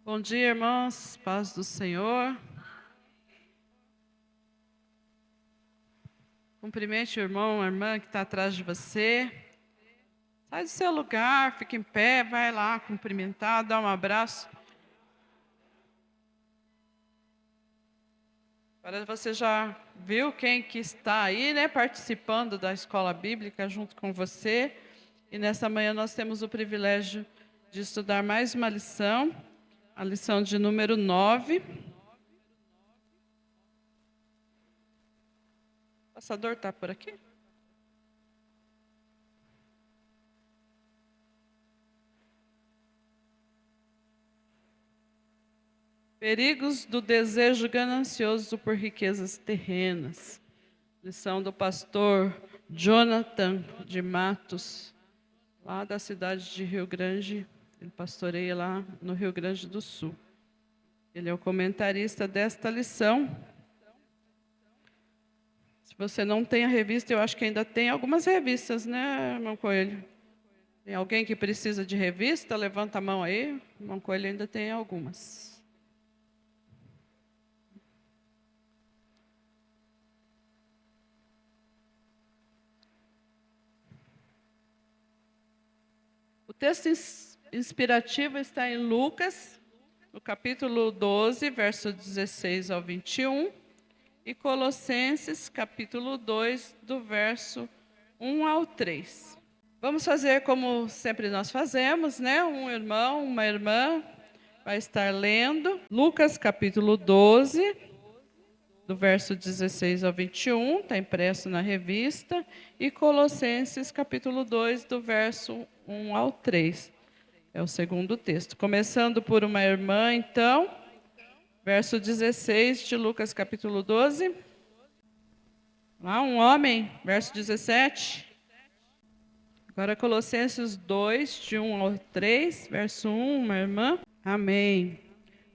Bom dia, irmãos. Paz do Senhor. Cumprimente o irmão, a irmã que está atrás de você. Sai do seu lugar, fica em pé, vai lá cumprimentar, dá um abraço. Agora você já viu quem que está aí, né, participando da escola bíblica junto com você. E nessa manhã nós temos o privilégio de estudar mais uma lição, a lição de número 9. O passador está por aqui? Perigos do desejo ganancioso por riquezas terrenas. Lição do pastor Jonathan de Matos, lá da cidade de Rio Grande. Ele pastoreia lá no Rio Grande do Sul. Ele é o comentarista desta lição. Se você não tem a revista, eu acho que ainda tem algumas revistas, né, irmão Coelho? Tem alguém que precisa de revista? Levanta a mão aí. Irmão Coelho ainda tem algumas. O texto inspirativo está em Lucas, no capítulo 12, verso 16 ao 21, e Colossenses, capítulo 2, do verso 1 ao 3. Vamos fazer como sempre nós fazemos, né? Um irmão, uma irmã vai estar lendo Lucas, capítulo 12, do verso 16 ao 21, está impresso na revista, e Colossenses, capítulo 2, do verso 1 ao 3. É o segundo texto. Começando por uma irmã, então, verso 16 de Lucas, capítulo 12. Lá, um homem, verso 17. Agora, Colossenses 2, de 1 ao 3, verso 1, uma irmã. Amém.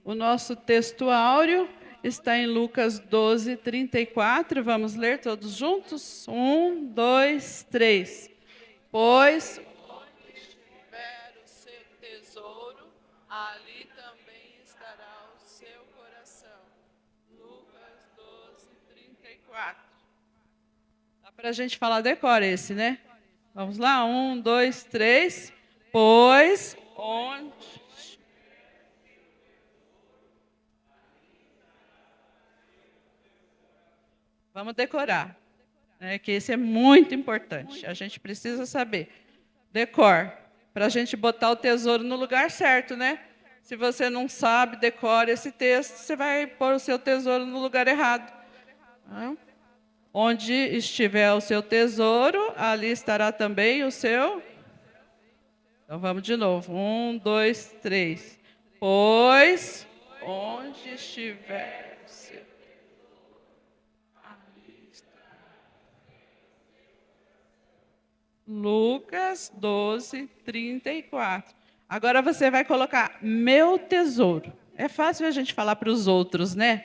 O nosso texto áureo está em Lucas 12, 34. Vamos ler todos juntos? 1, 2, 3. Pois onde estiver o seu tesouro, ali também estará o seu coração. Lucas 12, 34. Dá para a gente falar decora esse, né? Vamos lá? 1, 2, 3. Pois onde... Vamos decorar, né, que esse é muito importante. A gente precisa saber. Decor, para a gente botar o tesouro no lugar certo, né? Se você não sabe, decore esse texto, você vai pôr o seu tesouro no lugar errado. Onde estiver o seu tesouro, ali estará também o seu... Então vamos de novo. 1, 2, 3. Pois onde estiver o seu... Lucas 12, 34. Agora você vai colocar meu tesouro. É fácil a gente falar para os outros, né?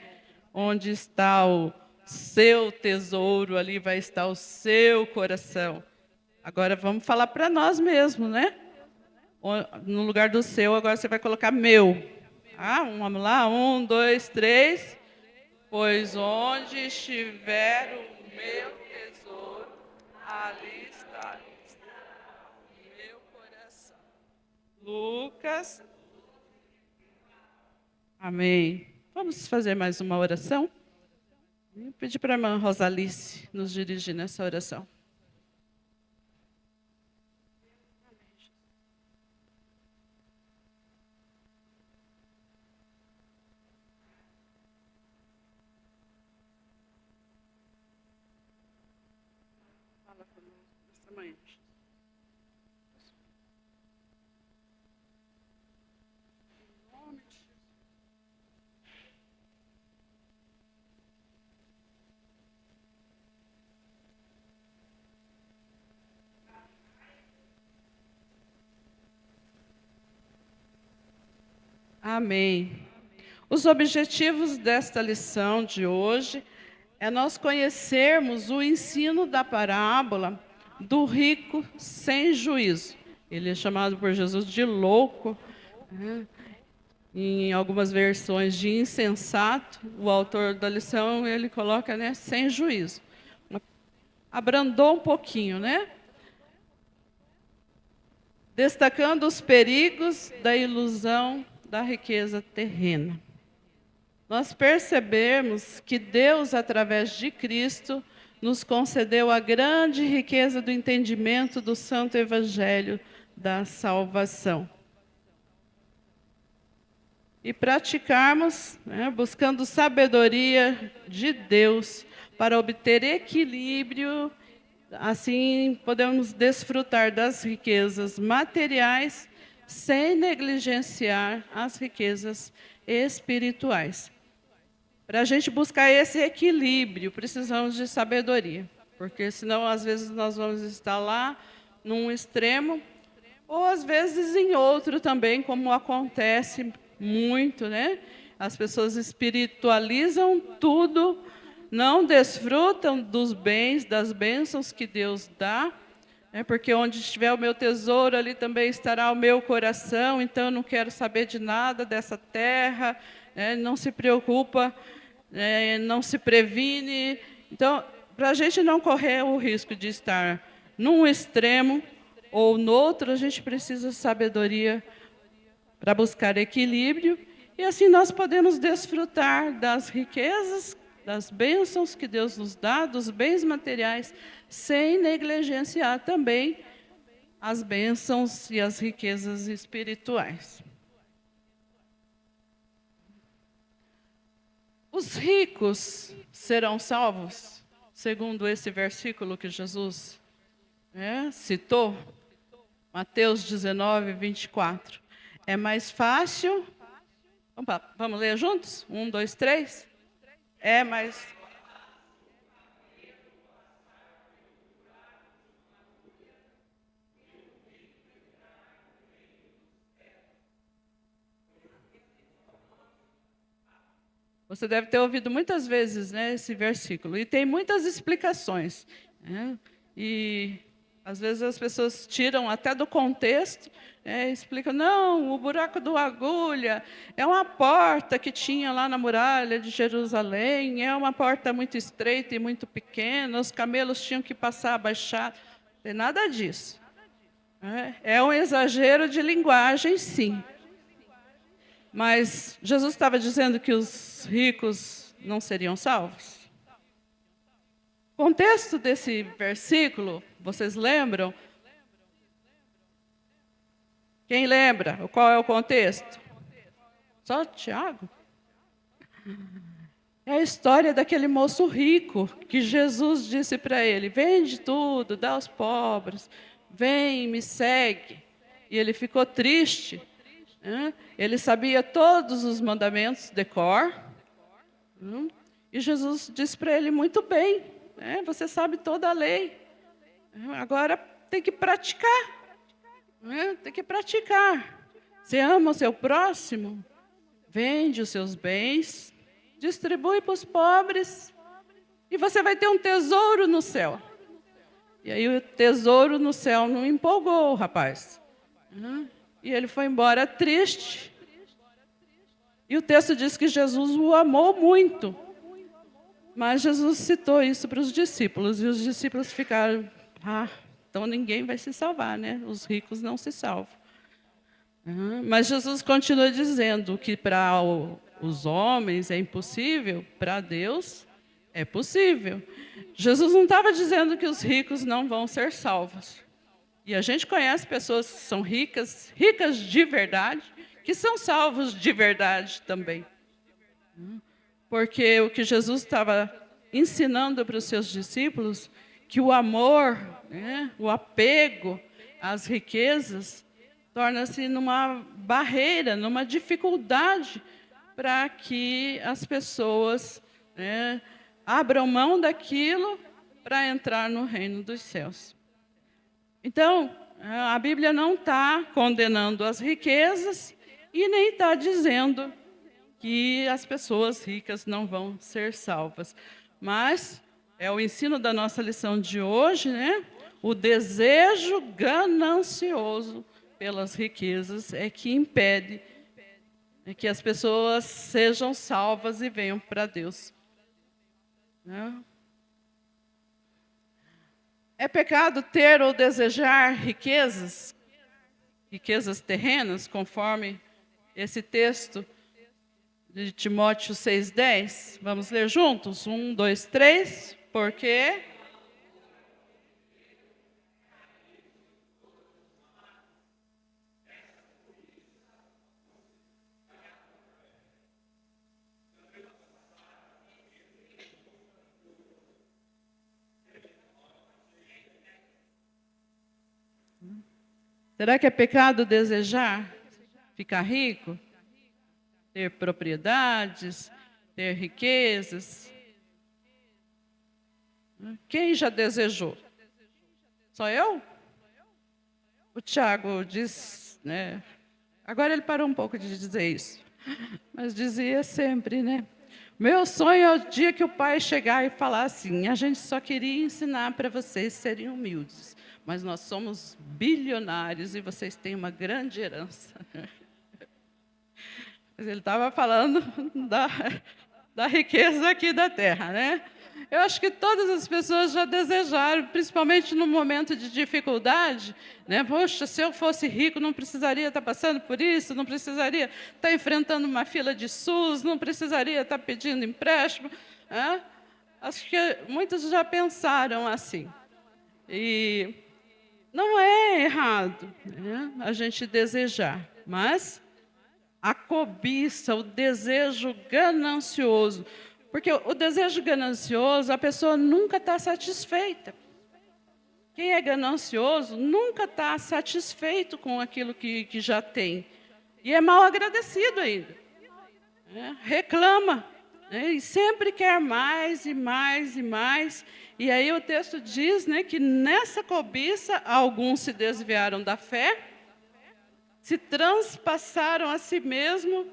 Onde está o seu tesouro, ali vai estar o seu coração. Agora vamos falar para nós mesmos, né? No lugar do seu, agora você vai colocar meu. Vamos lá? 1, 2, 3. Pois onde estiver o meu tesouro, ali está o meu coração. Lucas. Amém. Vamos fazer mais uma oração? Vou pedir para a irmã Rosalice nos dirigir nessa oração. Fala conosco nessa manhã. Amém. Os objetivos desta lição de hoje é nós conhecermos o ensino da parábola do rico sem juízo. Ele é chamado por Jesus de louco, né? em algumas versões de insensato, o autor da lição, ele coloca, né, sem juízo. Abrandou um pouquinho, né? Destacando os perigos da ilusão da riqueza terrena. Nós percebemos que Deus, através de Cristo, nos concedeu a grande riqueza do entendimento do Santo Evangelho da salvação. E praticarmos, né, buscando sabedoria de Deus para obter equilíbrio, assim podemos desfrutar das riquezas materiais sem negligenciar as riquezas espirituais. Para a gente buscar esse equilíbrio, precisamos de sabedoria, porque senão às vezes nós vamos estar lá num extremo, ou às vezes em outro também, como acontece muito, né? As pessoas espiritualizam tudo, não desfrutam dos bens, das bênçãos que Deus dá, né? Porque onde estiver o meu tesouro, ali também estará o meu coração, então eu não quero saber de nada dessa terra, né? Não se preocupa, não se previne. Então, para a gente não correr o risco de estar num extremo ou no outro, a gente precisa de sabedoria para buscar equilíbrio, e assim nós podemos desfrutar das riquezas, das bênçãos que Deus nos dá, dos bens materiais, sem negligenciar também as bênçãos e as riquezas espirituais. Os ricos serão salvos, segundo esse versículo que Jesus citou, Mateus 19, 24. É mais fácil... Vamos ler juntos? 1, 2, 3. É mais... Você deve ter ouvido muitas vezes, né, esse versículo. E tem muitas explicações, né? E às vezes as pessoas tiram até do contexto, explicam, não, o buraco do agulha é uma porta que tinha lá na muralha de Jerusalém, é uma porta muito estreita e muito pequena, os camelos tinham que passar abaixados. Não tem nada disso. É um exagero de linguagem, sim. Mas Jesus estava dizendo que os ricos não seriam salvos? O contexto desse versículo, vocês lembram? Quem lembra? Qual é o contexto? Só Tiago? É a história daquele moço rico, que Jesus disse para ele, vende tudo, dá aos pobres, vem, me segue. E ele ficou triste. Ele sabia todos os mandamentos de cor. E Jesus disse para ele, muito bem, você sabe toda a lei. Agora tem que praticar. Tem que praticar. Você ama o seu próximo? Vende os seus bens, distribui para os pobres, e você vai ter um tesouro no céu. E aí o tesouro no céu não empolgou o rapaz. E ele foi embora triste. E o texto diz que Jesus o amou muito. Mas Jesus citou isso para os discípulos, e os discípulos ficaram, então ninguém vai se salvar, né? Os ricos não se salvam. Mas Jesus continua dizendo que para os homens é impossível, para Deus é possível. Jesus não estava dizendo que os ricos não vão ser salvos. E a gente conhece pessoas que são ricas, ricas de verdade, que são salvos de verdade também. Porque o que Jesus estava ensinando para os seus discípulos, que o amor, o apego às riquezas, torna-se numa barreira, numa dificuldade para que as pessoas abram mão daquilo para entrar no reino dos céus. Então, a Bíblia não está condenando as riquezas e nem está dizendo que as pessoas ricas não vão ser salvas. Mas é o ensino da nossa lição de hoje, o desejo ganancioso pelas riquezas é que impede que as pessoas sejam salvas e venham para Deus. Né? É pecado ter ou desejar riquezas terrenas, conforme esse texto de Timóteo 6,10. Vamos ler juntos? 1, 2, 3. Porque será que é pecado desejar ficar rico? Ter propriedades, ter riquezas? Quem já desejou? Só eu? O Tiago diz, né? Agora ele parou um pouco de dizer isso, mas dizia sempre, né? Meu sonho é o dia que o pai chegar e falar assim: a gente só queria ensinar para vocês serem humildes, mas nós somos bilionários e vocês têm uma grande herança. Mas ele estava falando da riqueza aqui da terra, né? Eu acho que todas as pessoas já desejaram, principalmente no momento de dificuldade, né? Poxa, se eu fosse rico, não precisaria estar passando por isso, não precisaria estar enfrentando uma fila de SUS, não precisaria estar pedindo empréstimo. Né? Acho que muitos já pensaram assim. E não é errado, né, a gente desejar, mas a cobiça, o desejo ganancioso. Porque o desejo ganancioso, a pessoa nunca está satisfeita. Quem é ganancioso nunca está satisfeito com aquilo que já tem. E é mal agradecido ainda. Né? Reclama. Né? E sempre quer mais e mais e mais. E aí o texto diz, né, que nessa cobiça, alguns se desviaram da fé, se transpassaram a si mesmo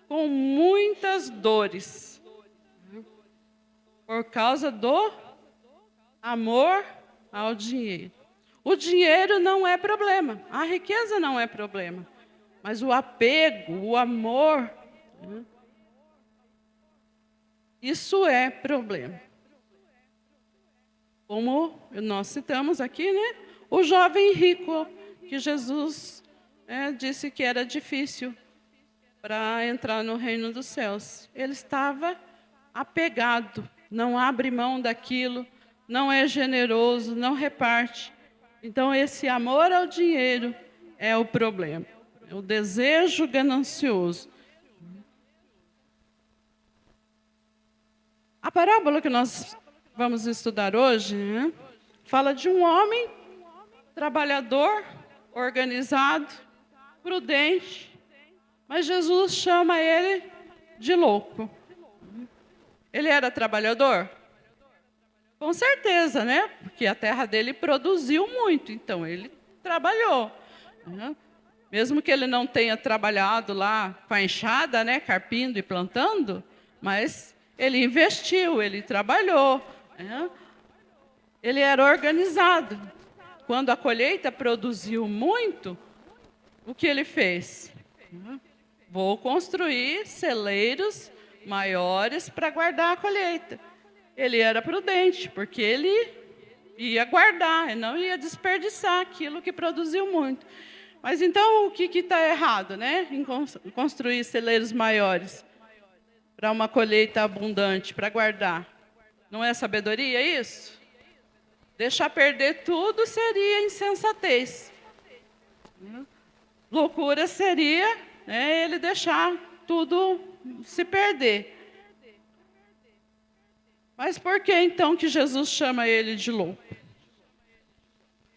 com muitas dores. Por causa do amor ao dinheiro. O dinheiro não é problema, a riqueza não é problema, mas o apego, o amor, isso é problema. Como nós citamos aqui, né? O jovem rico, que Jesus disse que era difícil para entrar no reino dos céus. Ele estava apegado, não abre mão daquilo, não é generoso, não reparte. Então, esse amor ao dinheiro é o problema, é o desejo ganancioso. A parábola que nós vamos estudar hoje, né, fala de um homem trabalhador, organizado, prudente, mas Jesus chama ele de louco. Ele era trabalhador? Com certeza, né? Porque a terra dele produziu muito, então ele trabalhou. Né? Mesmo que ele não tenha trabalhado lá com a enxada, né, carpindo e plantando, mas ele investiu, ele trabalhou. Né? Ele era organizado. Quando a colheita produziu muito, o que ele fez? Vou construir celeiros maiores para guardar a colheita. Ele era prudente, porque ele ia guardar, e não ia desperdiçar aquilo que produziu muito. Mas então, o que está errado, né? Em construir celeiros maiores para uma colheita abundante, para guardar. Não é sabedoria isso? Deixar perder tudo seria insensatez. Loucura seria, né, ele deixar tudo se perder. Mas por que então que Jesus chama ele de louco?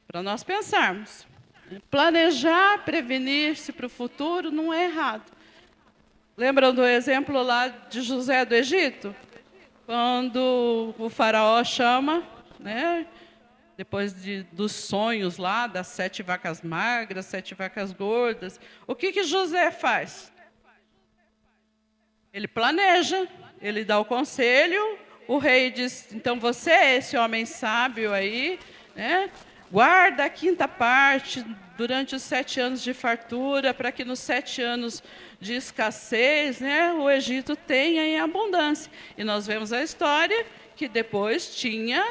Para nós pensarmos. Planejar, prevenir-se para o futuro não é errado. Lembram do exemplo lá de José do Egito? Quando o faraó chama, né, depois dos sonhos lá, das 7 vacas magras, 7 vacas gordas, o que José faz? Ele planeja, ele dá o conselho, o rei diz, então você é esse homem sábio aí, né? guarda a quinta parte durante os 7 anos de fartura, para que nos 7 anos de escassez, né, o Egito tenha em abundância. E nós vemos a história que depois tinha,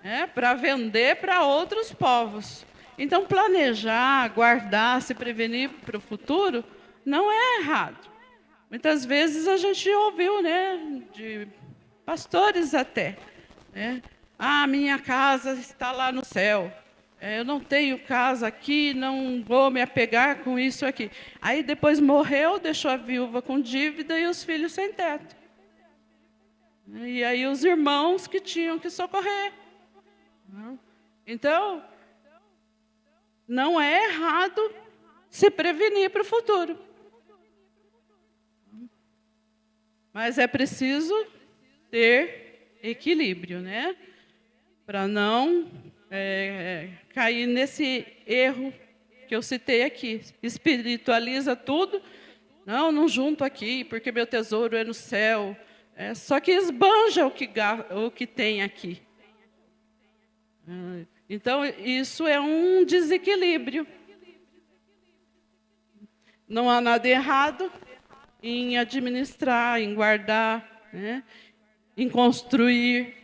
né, para vender para outros povos. Então, planejar, guardar, se prevenir para o futuro, não é errado. Muitas vezes a gente ouviu, né, de pastores até, né? Ah, minha casa está lá no céu. Eu não tenho casa aqui, não vou me apegar com isso aqui. Aí depois morreu, deixou a viúva com dívida e os filhos sem teto. E aí os irmãos que tinham que socorrer. Então, não é errado se prevenir para o futuro. Mas é preciso ter equilíbrio, né? Para não cair nesse erro que eu citei aqui. Espiritualiza tudo. Não junto aqui, porque meu tesouro é no céu. Só que esbanja o que tem aqui. Então, isso é um desequilíbrio. Não há nada errado em administrar, em guardar, né? Em construir.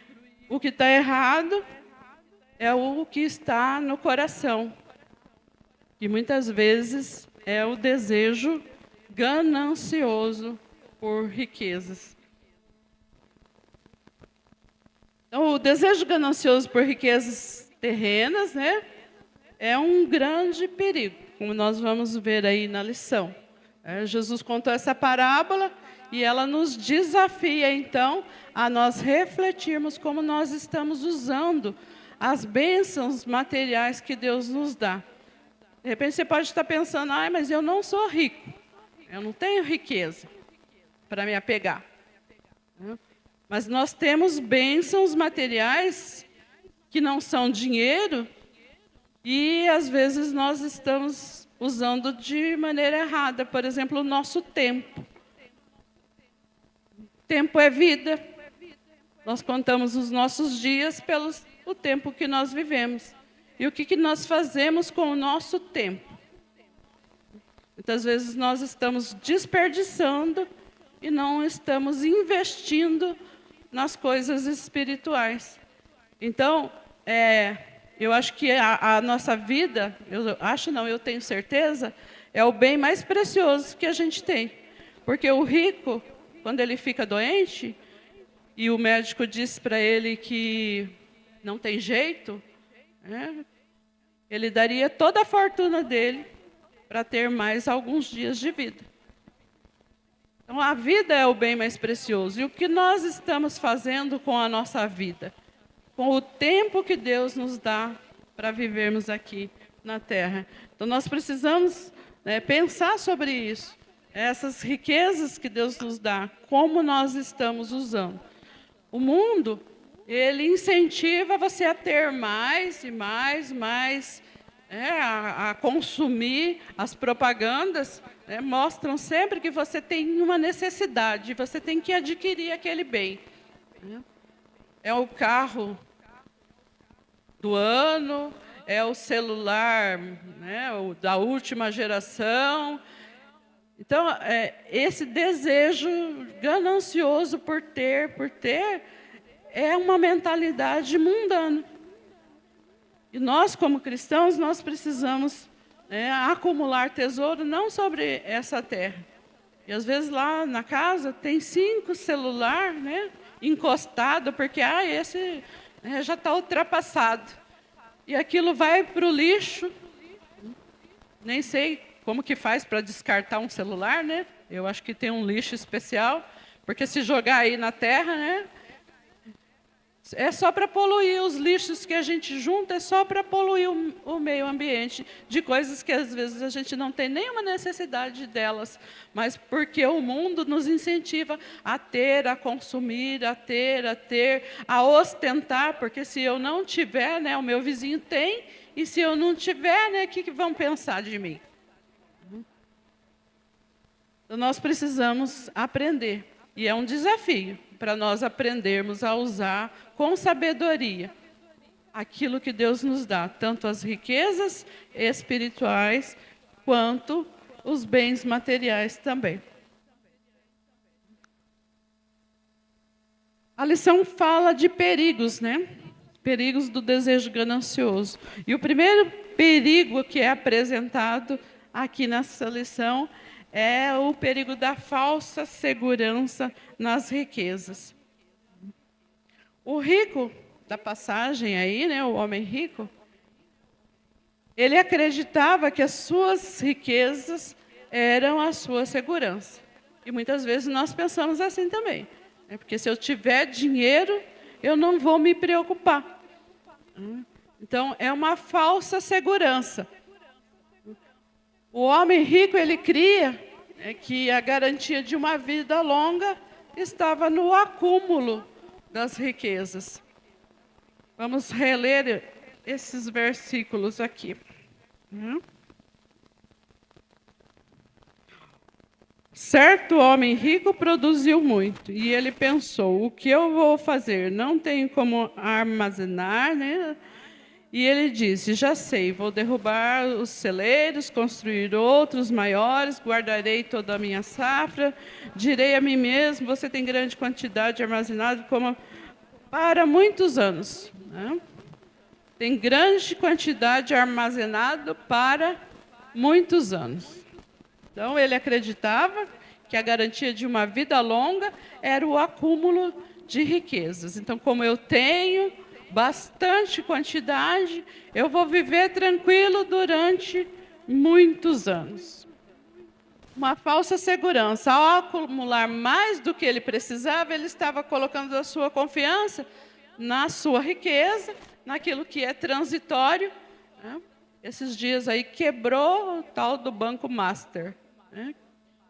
O que está errado é o que está no coração, que muitas vezes é o desejo ganancioso por riquezas. Então, o desejo ganancioso por riquezas terrenas, né, é um grande perigo, como nós vamos ver aí na lição. Jesus contou essa parábola e ela nos desafia, então, a nós refletirmos como nós estamos usando as bênçãos materiais que Deus nos dá. De repente você pode estar pensando, mas eu não sou rico, eu não tenho riqueza para me apegar. Mas nós temos bênçãos materiais que não são dinheiro e às vezes nós estamos usando de maneira errada. Por exemplo, o nosso tempo. Tempo é vida. Nós contamos os nossos dias pelo tempo que nós vivemos. E o que nós fazemos com o nosso tempo? Muitas vezes nós estamos desperdiçando e não estamos investindo nas coisas espirituais. Então, eu acho que a nossa vida, eu tenho certeza, é o bem mais precioso que a gente tem. Porque o rico, quando ele fica doente, e o médico diz para ele que não tem jeito, né, ele daria toda a fortuna dele para ter mais alguns dias de vida. Então, a vida é o bem mais precioso. E o que nós estamos fazendo com a nossa vida? Com o tempo que Deus nos dá para vivermos aqui na Terra. Então, nós precisamos pensar sobre isso. Essas riquezas que Deus nos dá, como nós estamos usando. O mundo, ele incentiva você a ter mais e mais, a consumir. As propagandas mostram sempre que você tem uma necessidade, você tem que adquirir aquele bem. É o carro do ano, é o celular, da última geração. Então, esse desejo ganancioso por ter, é uma mentalidade mundana. E nós, como cristãos, nós precisamos acumular tesouro não sobre essa terra. E às vezes lá na casa tem 5 celulares, encostado, porque esse já está ultrapassado. E aquilo vai para o lixo. Nem sei como que faz para descartar um celular, né? Eu acho que tem um lixo especial, porque se jogar aí na terra, é só para poluir. Os lixos que a gente junta é só para poluir o meio ambiente, de coisas que às vezes a gente não tem nenhuma necessidade delas, mas porque o mundo nos incentiva a ter, a consumir, a ter, a ostentar, porque se eu não tiver, o meu vizinho tem, e se eu não tiver, o que vão pensar de mim? Então, nós precisamos aprender, e é um desafio para nós aprendermos a usar com sabedoria aquilo que Deus nos dá, tanto as riquezas espirituais quanto os bens materiais também. A lição fala de perigos, né? Perigos do desejo ganancioso. E o primeiro perigo que é apresentado aqui nessa lição é o perigo da falsa segurança nas riquezas. O rico da passagem aí, né, o homem rico, ele acreditava que as suas riquezas eram a sua segurança. E muitas vezes nós pensamos assim também. Porque se eu tiver dinheiro, eu não vou me preocupar. Então, é uma falsa segurança. O homem rico, ele cria que a garantia de uma vida longa estava no acúmulo das riquezas. Vamos reler esses versículos aqui. Certo homem rico produziu muito, e ele pensou, o que eu vou fazer? Não tenho como armazenar, né? E ele disse, já sei, vou derrubar os celeiros, construir outros maiores, guardarei toda a minha safra, direi a mim mesmo, você tem grande quantidade armazenada como para muitos anos. Né? Tem grande quantidade armazenado para muitos anos. Então, ele acreditava que a garantia de uma vida longa era o acúmulo de riquezas. Então, como eu tenho bastante quantidade, eu vou viver tranquilo durante muitos anos. Uma falsa segurança. Ao acumular mais do que ele precisava, ele estava colocando a sua confiança na sua riqueza, naquilo que é transitório. Né? Esses dias aí quebrou o tal do Banco Master. Né?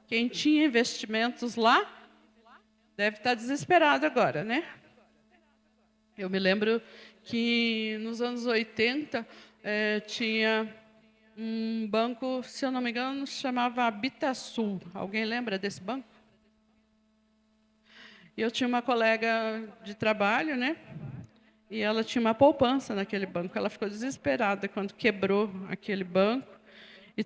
Quem tinha investimentos lá deve estar desesperado agora, né? Eu me lembro que nos anos 80 tinha um banco, se eu não me engano, se chamava Habitasul. Alguém lembra desse banco? E eu tinha uma colega de trabalho, né? E ela tinha uma poupança naquele banco. Ela ficou desesperada quando quebrou aquele banco. E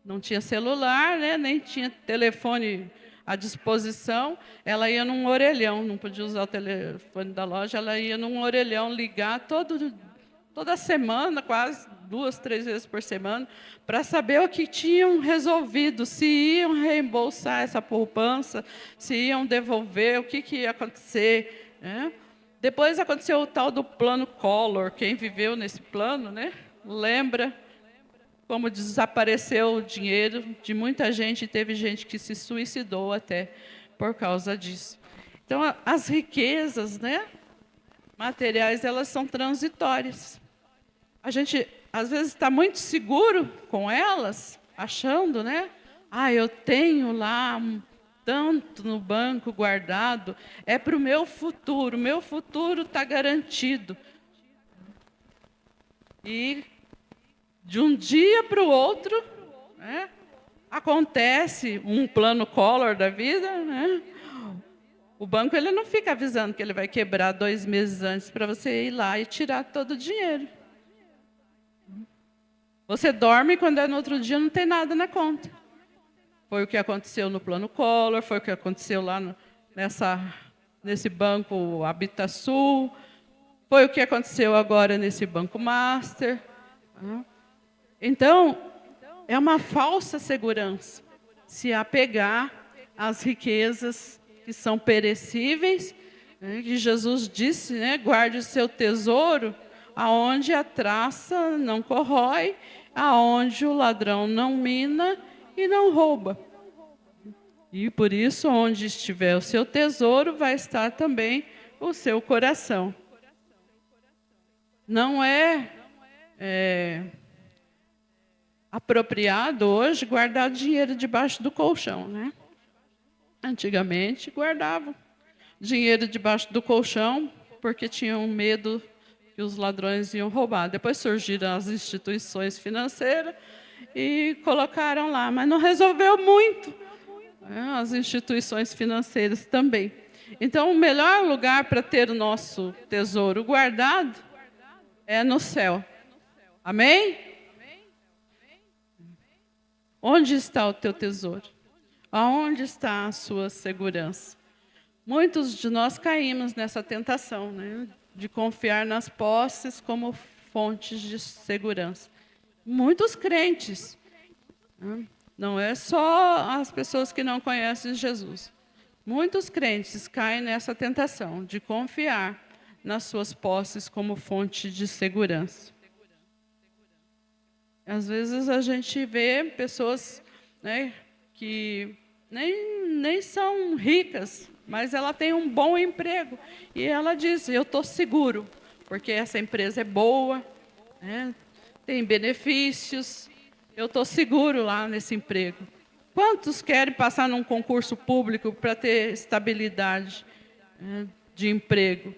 não tinha celular, né? Nem tinha telefone à disposição. Ela ia num orelhão, não podia usar o telefone da loja, ela ia num orelhão ligar toda semana, quase 2, 3 vezes por semana, para saber o que tinham resolvido, se iam reembolsar essa poupança, se iam devolver, o que ia acontecer. Né? Depois aconteceu o tal do plano Collor. Quem viveu nesse plano, né? Lembra como desapareceu o dinheiro de muita gente, e teve gente que se suicidou até por causa disso. Então, as riquezas, né, materiais, elas são transitórias. A gente, às vezes, está muito seguro com elas, achando, né? Eu tenho lá tanto no banco guardado, é para o meu futuro está garantido. E de um dia para o outro, né, acontece um plano Collor da vida, né? O banco ele não fica avisando que ele vai quebrar 2 meses antes para você ir lá e tirar todo o dinheiro. Você dorme, quando é no outro dia não tem nada na conta. Foi o que aconteceu no plano Collor, foi o que aconteceu lá nesse banco Habitasul, foi o que aconteceu agora nesse Banco Master. Então, é uma falsa segurança se apegar às riquezas que são perecíveis, né, que Jesus disse, né, guarde o seu tesouro aonde a traça não corrói, aonde o ladrão não mina e não rouba. E por isso, onde estiver o seu tesouro, vai estar também o seu coração. Não é apropriado hoje guardar dinheiro debaixo do colchão, né? Antigamente guardavam dinheiro debaixo do colchão porque tinham medo que os ladrões iam roubar. Depois surgiram as instituições financeiras e colocaram lá, mas não resolveu muito, né? As instituições financeiras também. Então, o melhor lugar para ter o nosso tesouro guardado é no céu. Amém? Onde está o teu tesouro? Aonde está a sua segurança? Muitos de nós caímos nessa tentação, né, de confiar nas posses como fontes de segurança. Muitos crentes, né, não é só as pessoas que não conhecem Jesus. Muitos crentes caem nessa tentação de confiar nas suas posses como fonte de segurança. Às vezes a gente vê pessoas, né, que nem são ricas, mas ela tem um bom emprego. E ela diz, eu estou seguro, porque essa empresa é boa, né, tem benefícios, eu estou seguro lá nesse emprego. Quantos querem passar num concurso público para ter estabilidade, né, de emprego?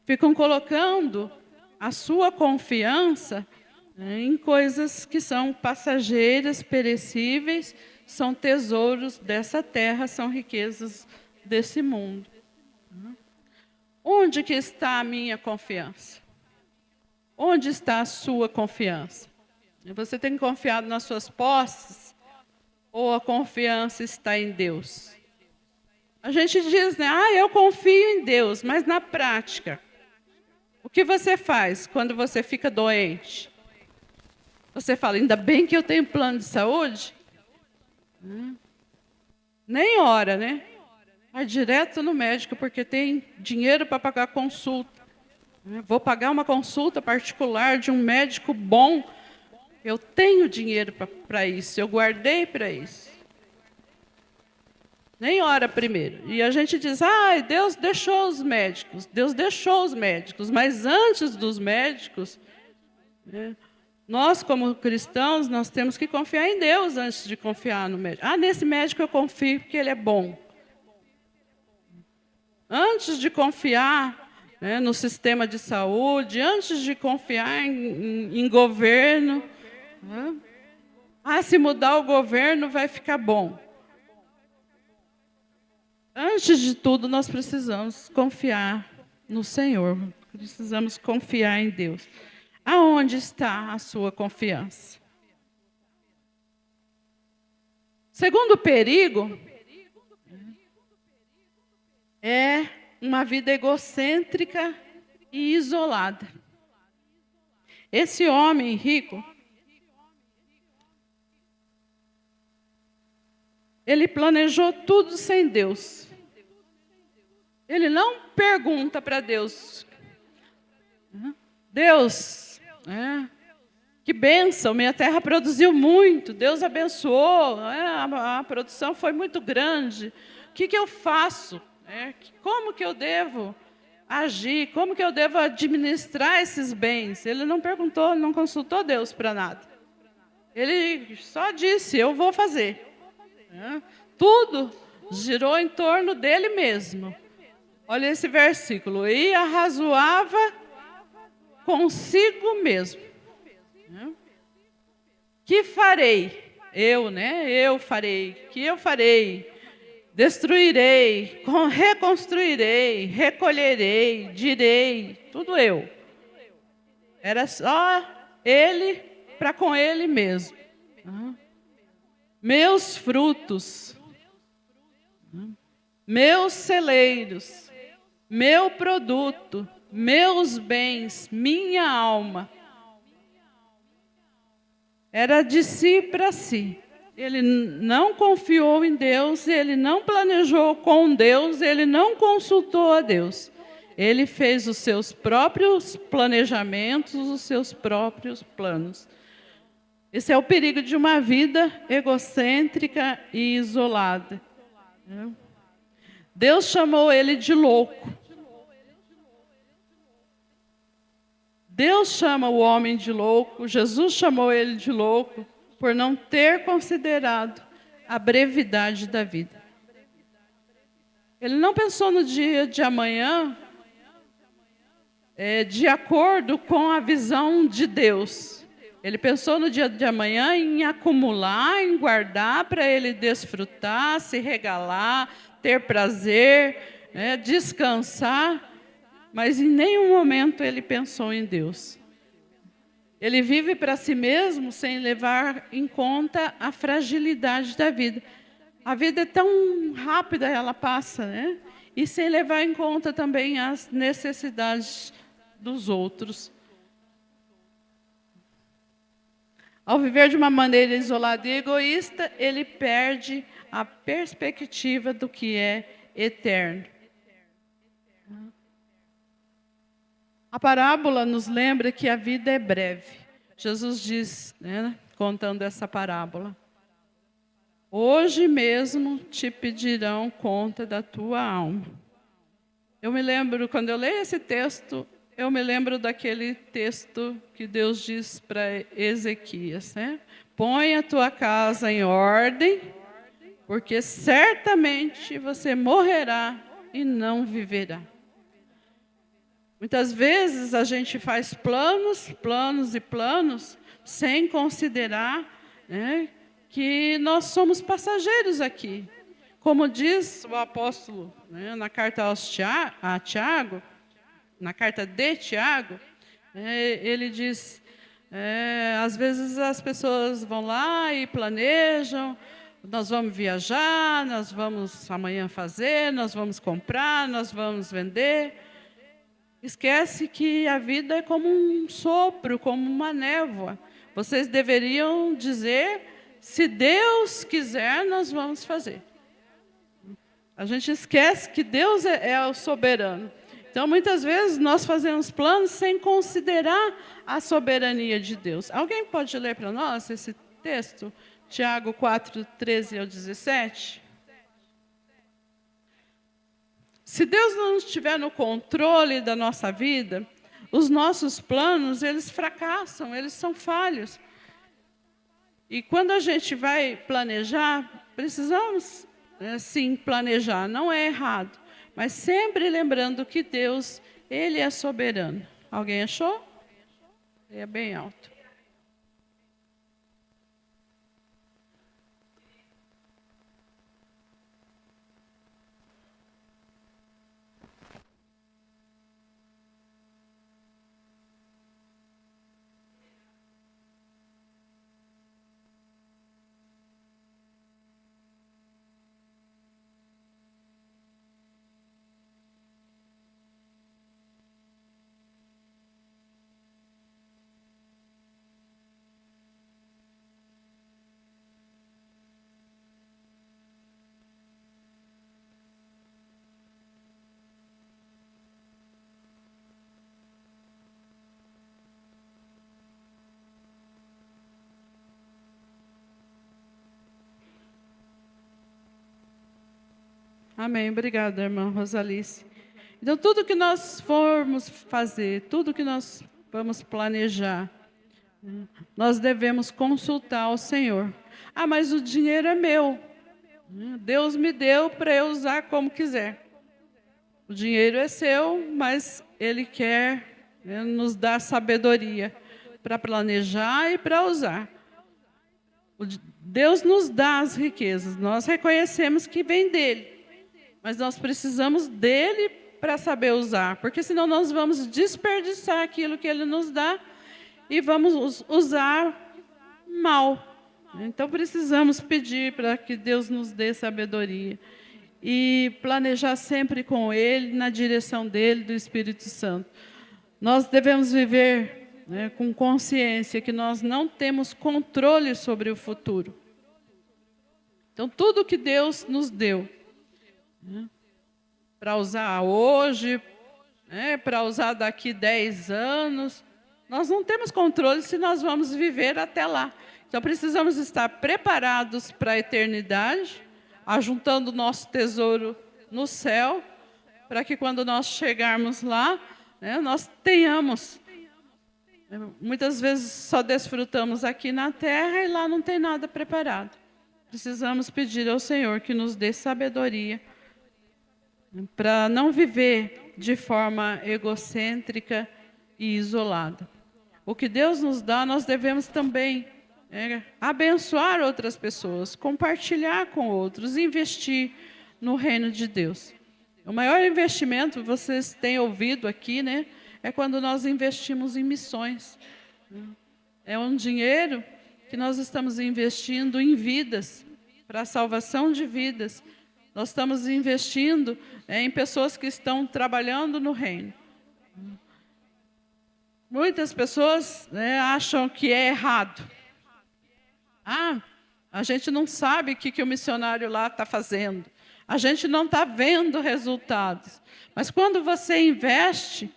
Ficam colocando a sua confiança, né, em coisas que são passageiras, perecíveis, são tesouros dessa terra, são riquezas desse mundo. Onde que está a minha confiança? Onde está a sua confiança? Você tem confiado nas suas posses? Ou a confiança está em Deus? A gente diz, né? Eu confio em Deus, mas na prática, o que você faz quando você fica doente? Você fala, ainda bem que eu tenho plano de saúde? Nem ora, né? Vai direto no médico, porque tem dinheiro para pagar consulta. Vou pagar uma consulta particular de um médico bom. Eu tenho dinheiro para isso, eu guardei para isso. Nem ora primeiro. E a gente diz, Deus deixou os médicos. Deus deixou os médicos, mas antes dos médicos, né, nós, como cristãos, nós temos que confiar em Deus antes de confiar no médico. Nesse médico eu confio porque ele é bom. Antes de confiar, né, no sistema de saúde, antes de confiar em governo, né, se mudar o governo vai ficar bom. Antes de tudo, nós precisamos confiar no Senhor. Precisamos confiar em Deus. Aonde está a sua confiança? Segundo perigo é uma vida egocêntrica e isolada. Esse homem rico, ele planejou tudo sem Deus. Ele não pergunta para Deus, Deus, que bênção, minha terra produziu muito, Deus abençoou, a produção foi muito grande, o que eu faço? Como que eu devo agir? Como que eu devo administrar esses bens? Ele não perguntou, não consultou Deus para nada. Ele só disse, eu vou fazer. Tudo girou em torno dele mesmo. Olha esse versículo. E arrazoava consigo mesmo. Que farei? Eu farei. Que eu farei? Destruirei, reconstruirei, recolherei, direi, tudo eu. Era só ele para com ele mesmo. Meus frutos, meus celeiros, meu produto, meus bens, minha alma. Era de si para si. Ele não confiou em Deus, ele não planejou com Deus, ele não consultou a Deus. Ele fez os seus próprios planejamentos, os seus próprios planos. Esse é o perigo de uma vida egocêntrica e isolada. Deus chamou ele de louco. Deus chama o homem de louco, Jesus chamou ele de louco, por não ter considerado a brevidade da vida. Ele não pensou no dia de amanhã de acordo com a visão de Deus. Ele pensou no dia de amanhã em acumular, em guardar para ele desfrutar, se regalar, ter prazer, descansar, mas em nenhum momento ele pensou em Deus. Ele vive para si mesmo sem levar em conta a fragilidade da vida. A vida é tão rápida, ela passa, né? E sem levar em conta também as necessidades dos outros. Ao viver de uma maneira isolada e egoísta, ele perde a perspectiva do que é eterno. A parábola nos lembra que a vida é breve. Jesus diz, né, contando essa parábola: hoje mesmo te pedirão conta da tua alma. Eu me lembro, quando eu leio esse texto, eu me lembro daquele texto que Deus diz para Ezequias, né? Põe a tua casa em ordem, porque certamente você morrerá e não viverá. Muitas vezes a gente faz planos, planos e planos, sem considerar, né, que nós somos passageiros aqui. Como diz o apóstolo, né, na carta a Tiago, na carta de Tiago, ele diz, às vezes as pessoas vão lá e planejam, nós vamos viajar, nós vamos amanhã fazer, nós vamos comprar, nós vamos vender. Esquece que a vida é como um sopro, como uma névoa. Vocês deveriam dizer, se Deus quiser, nós vamos fazer. A gente esquece que Deus é o soberano. Então, muitas vezes, nós fazemos planos sem considerar a soberania de Deus. Alguém pode ler para nós esse texto? Tiago 4, 13 ao 17. Se Deus não estiver no controle da nossa vida, os nossos planos, eles fracassam, eles são falhos. E quando a gente vai planejar, precisamos, sim, planejar, não é errado. Mas sempre lembrando que Deus, Ele é soberano. Alguém achou? É bem alto. Amém. Obrigada, irmã Rosalice. Então, tudo que nós formos fazer, tudo que nós vamos planejar, nós devemos consultar o Senhor. Ah, mas o dinheiro é meu. Deus me deu para eu usar como quiser. O dinheiro é seu, mas Ele quer, né, nos dar sabedoria para planejar e para usar. Deus nos dá as riquezas, nós reconhecemos que vem dEle, mas nós precisamos dEle para saber usar, porque senão nós vamos desperdiçar aquilo que Ele nos dá e vamos usar mal. Então precisamos pedir para que Deus nos dê sabedoria e planejar sempre com Ele, na direção dEle, do Espírito Santo. Nós devemos viver, né, com consciência que nós não temos controle sobre o futuro. Então tudo que Deus nos deu, né, para usar hoje, né, para usar daqui 10 anos, nós não temos controle se nós vamos viver até lá. Então, precisamos estar preparados para a eternidade, ajuntando o nosso tesouro no céu, para que quando nós chegarmos lá, né, nós tenhamos. Muitas vezes só desfrutamos aqui na terra e lá não tem nada preparado. Precisamos pedir ao Senhor que nos dê sabedoria para não viver de forma egocêntrica e isolada. O que Deus nos dá, nós devemos também abençoar outras pessoas, compartilhar com outros, investir no reino de Deus. O maior investimento, vocês têm ouvido aqui, né? É quando nós investimos em missões. É um dinheiro que nós estamos investindo em vidas, para a salvação de vidas. Nós estamos investindo em pessoas que estão trabalhando no reino. Muitas pessoas, né, acham que é errado. A gente não sabe o que o missionário lá está fazendo. A gente não está vendo resultados. Mas quando você investe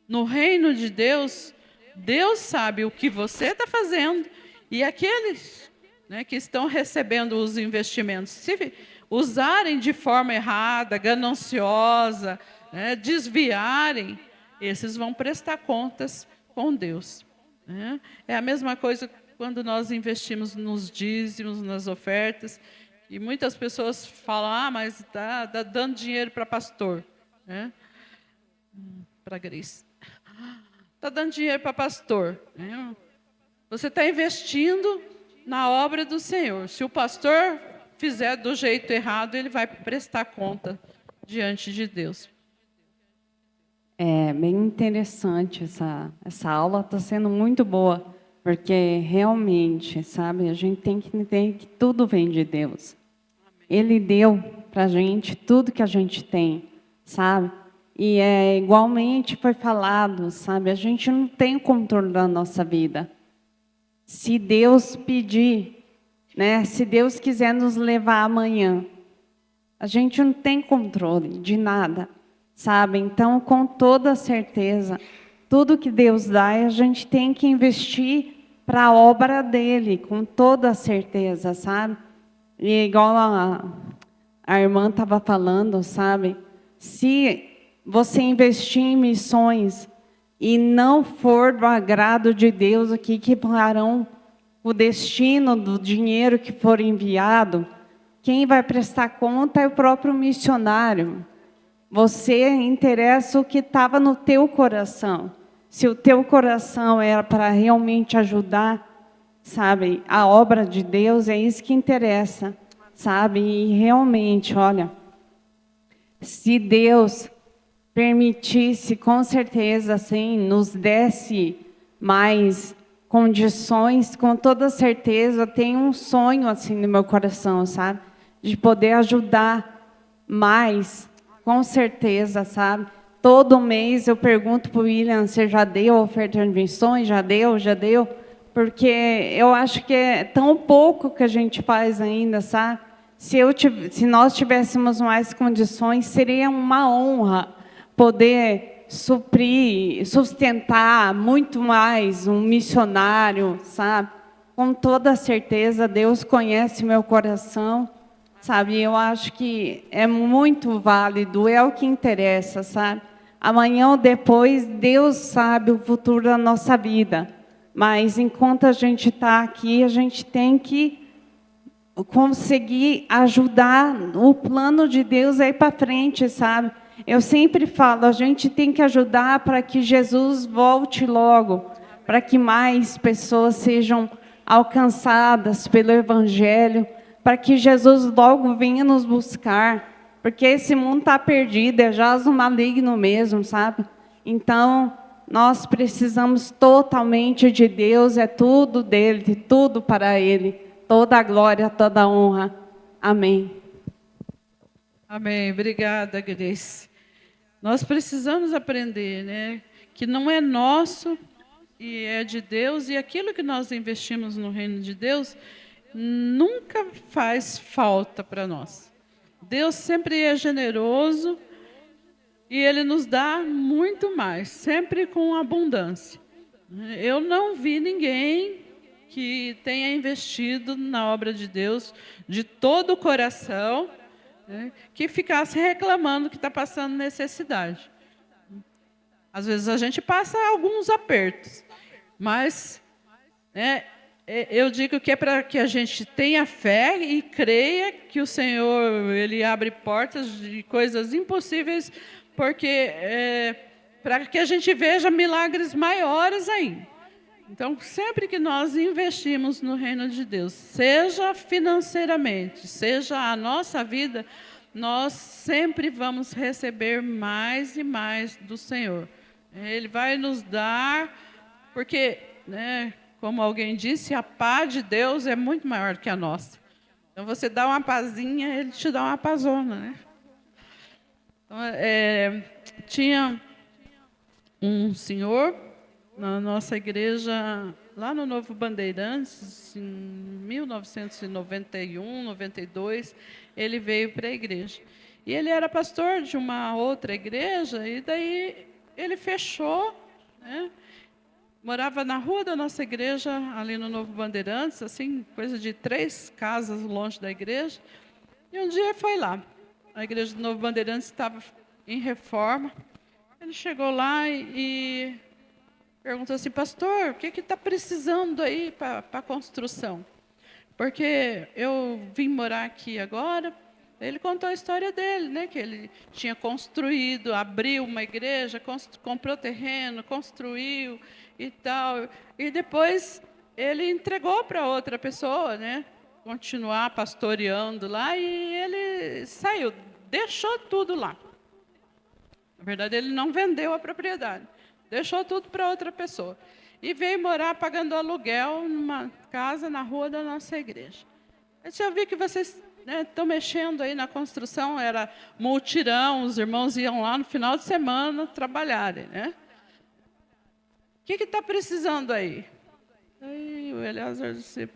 no reino de Deus, Deus sabe o que você está fazendo. E aqueles, né, que estão recebendo os investimentos, se usarem de forma errada, gananciosa, né, desviarem, esses vão prestar contas com Deus. Né? É a mesma coisa quando nós investimos nos dízimos, nas ofertas. E muitas pessoas falam, mas está dando dinheiro para pastor, né? Para Grace. Está dando dinheiro para pastor. Né? Você está investindo na obra do Senhor. Se o pastor fizer do jeito errado, ele vai prestar conta diante de Deus. É bem interessante essa aula, está sendo muito boa, porque realmente, sabe, a gente tem que entender que tudo vem de Deus. Ele deu para a gente tudo que a gente tem, sabe? E igualmente foi falado, sabe? A gente não tem o controle da nossa vida. Se Deus pedir, né? Se Deus quiser nos levar amanhã, a gente não tem controle de nada, sabe? Então, com toda certeza, tudo que Deus dá, a gente tem que investir para a obra dele, com toda certeza, sabe? E igual a irmã estava falando, sabe? Se você investir em missões e não for do agrado de Deus, o que farão o destino do dinheiro que for enviado? Quem vai prestar conta é o próprio missionário. Você interessa o que estava no teu coração. Se o teu coração era para realmente ajudar, sabe, a obra de Deus, é isso que interessa, sabe? E realmente, olha, se Deus permitisse, com certeza, assim, nos desse mais condições, com toda certeza, eu tenho um sonho assim no meu coração, sabe? De poder ajudar mais, com certeza, sabe? Todo mês eu pergunto para o William, você já deu oferta de missões? Já deu? Já deu? Porque eu acho que é tão pouco que a gente faz ainda, sabe? Se nós tivéssemos mais condições, seria uma honra poder suprir, sustentar muito mais um missionário, sabe? Com toda certeza, Deus conhece meu coração, sabe? Eu acho que é muito válido, é o que interessa, sabe? Amanhã ou depois, Deus sabe o futuro da nossa vida. Mas, enquanto a gente está aqui, a gente tem que conseguir ajudar o plano de Deus a ir para frente, sabe? Eu sempre falo, a gente tem que ajudar para que Jesus volte logo, para que mais pessoas sejam alcançadas pelo Evangelho, para que Jesus logo venha nos buscar, porque esse mundo está perdido, é jaz do maligno mesmo, sabe? Então, nós precisamos totalmente de Deus, é tudo dele, tudo para ele, toda a glória, toda a honra. Amém. Amém. Obrigada, Grace. Nós precisamos aprender, né, que não é nosso e é de Deus, e aquilo que nós investimos no reino de Deus nunca faz falta para nós. Deus sempre é generoso e Ele nos dá muito mais, sempre com abundância. Eu não vi ninguém que tenha investido na obra de Deus de todo o coração, né, que ficasse reclamando que está passando necessidade. Às vezes a gente passa alguns apertos, mas, né, eu digo que é para que a gente tenha fé e creia que o Senhor, Ele abre portas de coisas impossíveis, porque para que a gente veja milagres maiores ainda. Então, sempre que nós investimos no reino de Deus, seja financeiramente, seja a nossa vida, nós sempre vamos receber mais e mais do Senhor. Ele vai nos dar, porque, né, como alguém disse, a paz de Deus é muito maior que a nossa. Então, você dá uma pazinha, Ele te dá uma pazona, né? Então, tinha um senhor na nossa igreja, lá no Novo Bandeirantes, em 1991, 92, ele veio para a igreja. E ele era pastor de uma outra igreja, e daí ele fechou, né? Morava na rua da nossa igreja, ali no Novo Bandeirantes, assim, coisa de 3 casas longe da igreja. E um dia foi lá. A igreja do Novo Bandeirantes estava em reforma. Ele chegou lá e perguntou assim: pastor, o que está precisando aí para a construção? Porque eu vim morar aqui agora. Ele contou a história dele, né? Que ele tinha construído, abriu uma igreja, comprou terreno, construiu e tal. E depois ele entregou para outra pessoa, né? Continuar pastoreando lá, e ele saiu, deixou tudo lá. Na verdade, ele não vendeu a propriedade, deixou tudo para outra pessoa. E veio morar pagando aluguel numa casa na rua da nossa igreja. Eu já vi que vocês estão mexendo aí na construção, era multirão, os irmãos iam lá no final de semana trabalharem, né? O que está precisando aí? Aí o Eliezer disse: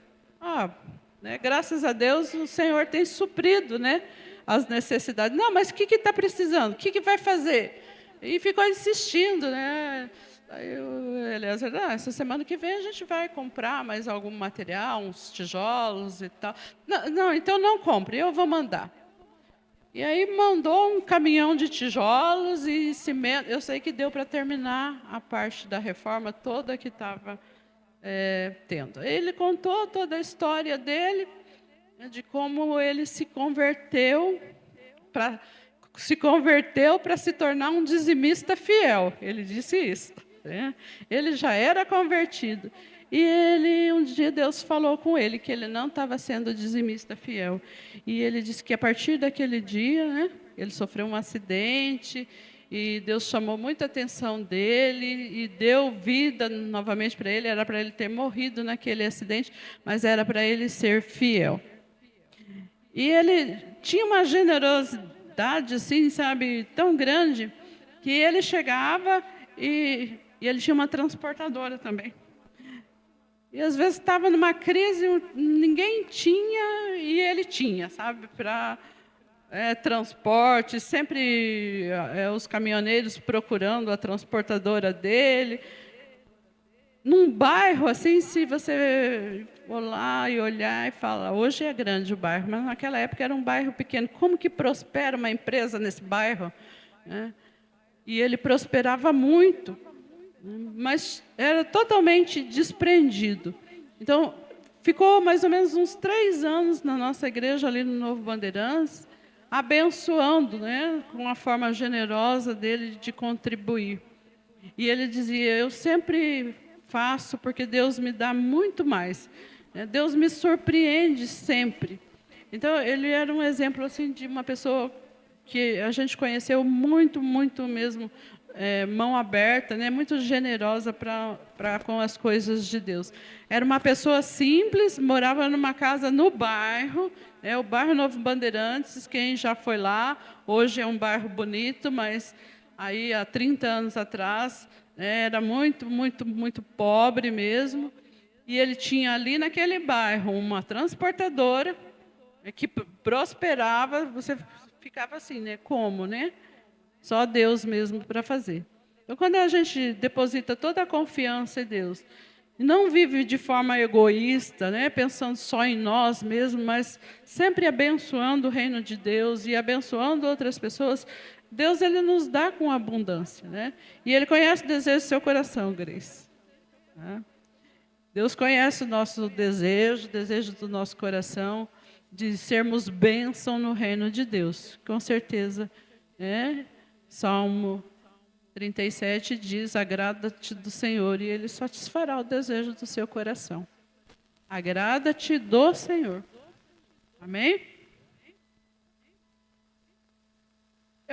né, graças a Deus o Senhor tem suprido, né, as necessidades. Não, mas o que está precisando? O que vai fazer? E ficou insistindo, né? Aí o Eliezer: essa semana que vem a gente vai comprar mais algum material, uns tijolos e tal. Não, então não compre, eu vou mandar. E aí mandou um caminhão de tijolos e cimento. Eu sei que deu para terminar a parte da reforma toda que estava tendo. Ele contou toda a história dele, né, de como ele se converteu para se tornar um dizimista fiel. Ele disse isso. Né? Ele já era convertido. E um dia Deus falou com ele que ele não estava sendo dizimista fiel. E ele disse que a partir daquele dia, né, ele sofreu um acidente, e Deus chamou muita atenção dele e deu vida novamente para ele. Era para ele ter morrido naquele acidente, mas era para ele ser fiel. E ele tinha uma generosidade, assim, sabe, tão grande, que ele chegava e ele tinha uma transportadora também. E às vezes estava numa crise, ninguém tinha e ele tinha, sabe, para transporte, sempre os caminhoneiros procurando a transportadora dele. Num bairro, assim, se você for lá e olhar e falar, hoje é grande o bairro, mas naquela época era um bairro pequeno. Como que prospera uma empresa nesse bairro? Né? E ele prosperava muito, mas era totalmente desprendido. Então, ficou mais ou menos uns 3 anos na nossa igreja, ali no Novo Bandeirantes, abençoando, né, com a forma generosa dele de contribuir. E ele dizia: eu sempre faço porque Deus me dá muito mais. Deus me surpreende sempre. Então, ele era um exemplo assim de uma pessoa que a gente conheceu muito, muito mesmo, mão aberta, né, muito generosa com as coisas de Deus. Era uma pessoa simples, morava numa casa no bairro, o bairro Novo Bandeirantes. Quem já foi lá, hoje é um bairro bonito, mas aí há 30 anos atrás era muito, muito, muito pobre mesmo. E ele tinha ali naquele bairro uma transportadora que prosperava. Você ficava assim, né? Como, né? Só Deus mesmo para fazer. Então, quando a gente deposita toda a confiança em Deus, não vive de forma egoísta, né, pensando só em nós mesmos, mas sempre abençoando o reino de Deus e abençoando outras pessoas, Deus, ele nos dá com abundância, né? E Ele conhece o desejo do seu coração, Grace. Né? Deus conhece o nosso desejo, o desejo do nosso coração, de sermos bênção no reino de Deus. Com certeza, né? Salmo 37 diz: agrada-te do Senhor e Ele satisfará o desejo do seu coração. Agrada-te do Senhor. Amém?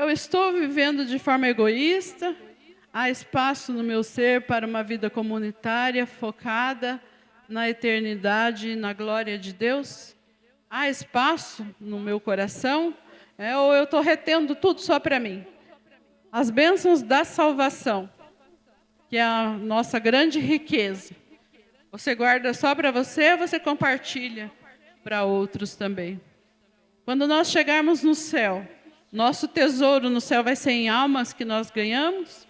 Eu estou vivendo de forma egoísta? Há espaço no meu ser para uma vida comunitária focada na eternidade e na glória de Deus? Há espaço no meu coração? Ou eu estou retendo tudo só para mim? As bênçãos da salvação, que é a nossa grande riqueza. Você guarda só para você, você compartilha para outros também. Quando nós chegarmos no céu, nosso tesouro no céu vai ser em almas que nós ganhamos,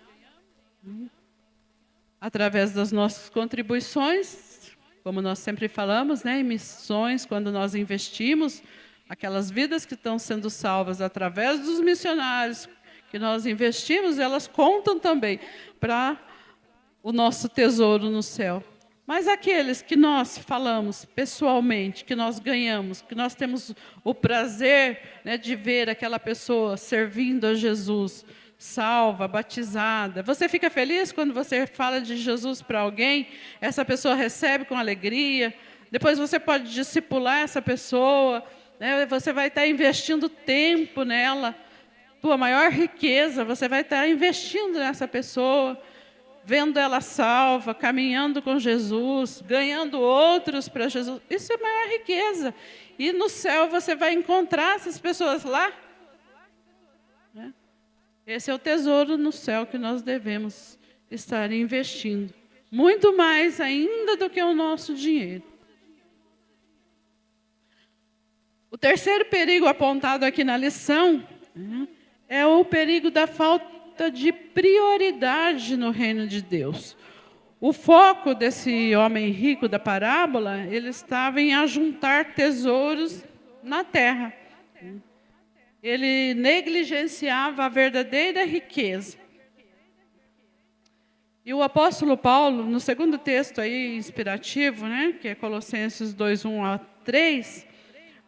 através das nossas contribuições, como nós sempre falamos, né, em missões, quando nós investimos, aquelas vidas que estão sendo salvas através dos missionários que nós investimos, elas contam também para o nosso tesouro no céu. Mas aqueles que nós falamos pessoalmente, que nós ganhamos, que nós temos o prazer, né, de ver aquela pessoa servindo a Jesus, salva, batizada. Você fica feliz quando você fala de Jesus para alguém? Essa pessoa recebe com alegria. Depois você pode discipular essa pessoa, né? Você vai estar investindo tempo nela. Tua maior riqueza, você vai estar investindo nessa pessoa, vendo ela salva, caminhando com Jesus, ganhando outros para Jesus. Isso é a maior riqueza. E no céu você vai encontrar essas pessoas lá. Né? Esse é o tesouro no céu que nós devemos estar investindo. Muito mais ainda do que o nosso dinheiro. O terceiro perigo apontado aqui na lição, né, é o perigo da falta de prioridade no reino de Deus. O foco desse homem rico da parábola, ele estava em ajuntar tesouros na terra. Ele negligenciava a verdadeira riqueza. E o apóstolo Paulo, no segundo texto aí inspirativo, né, que é Colossenses 2:1-3,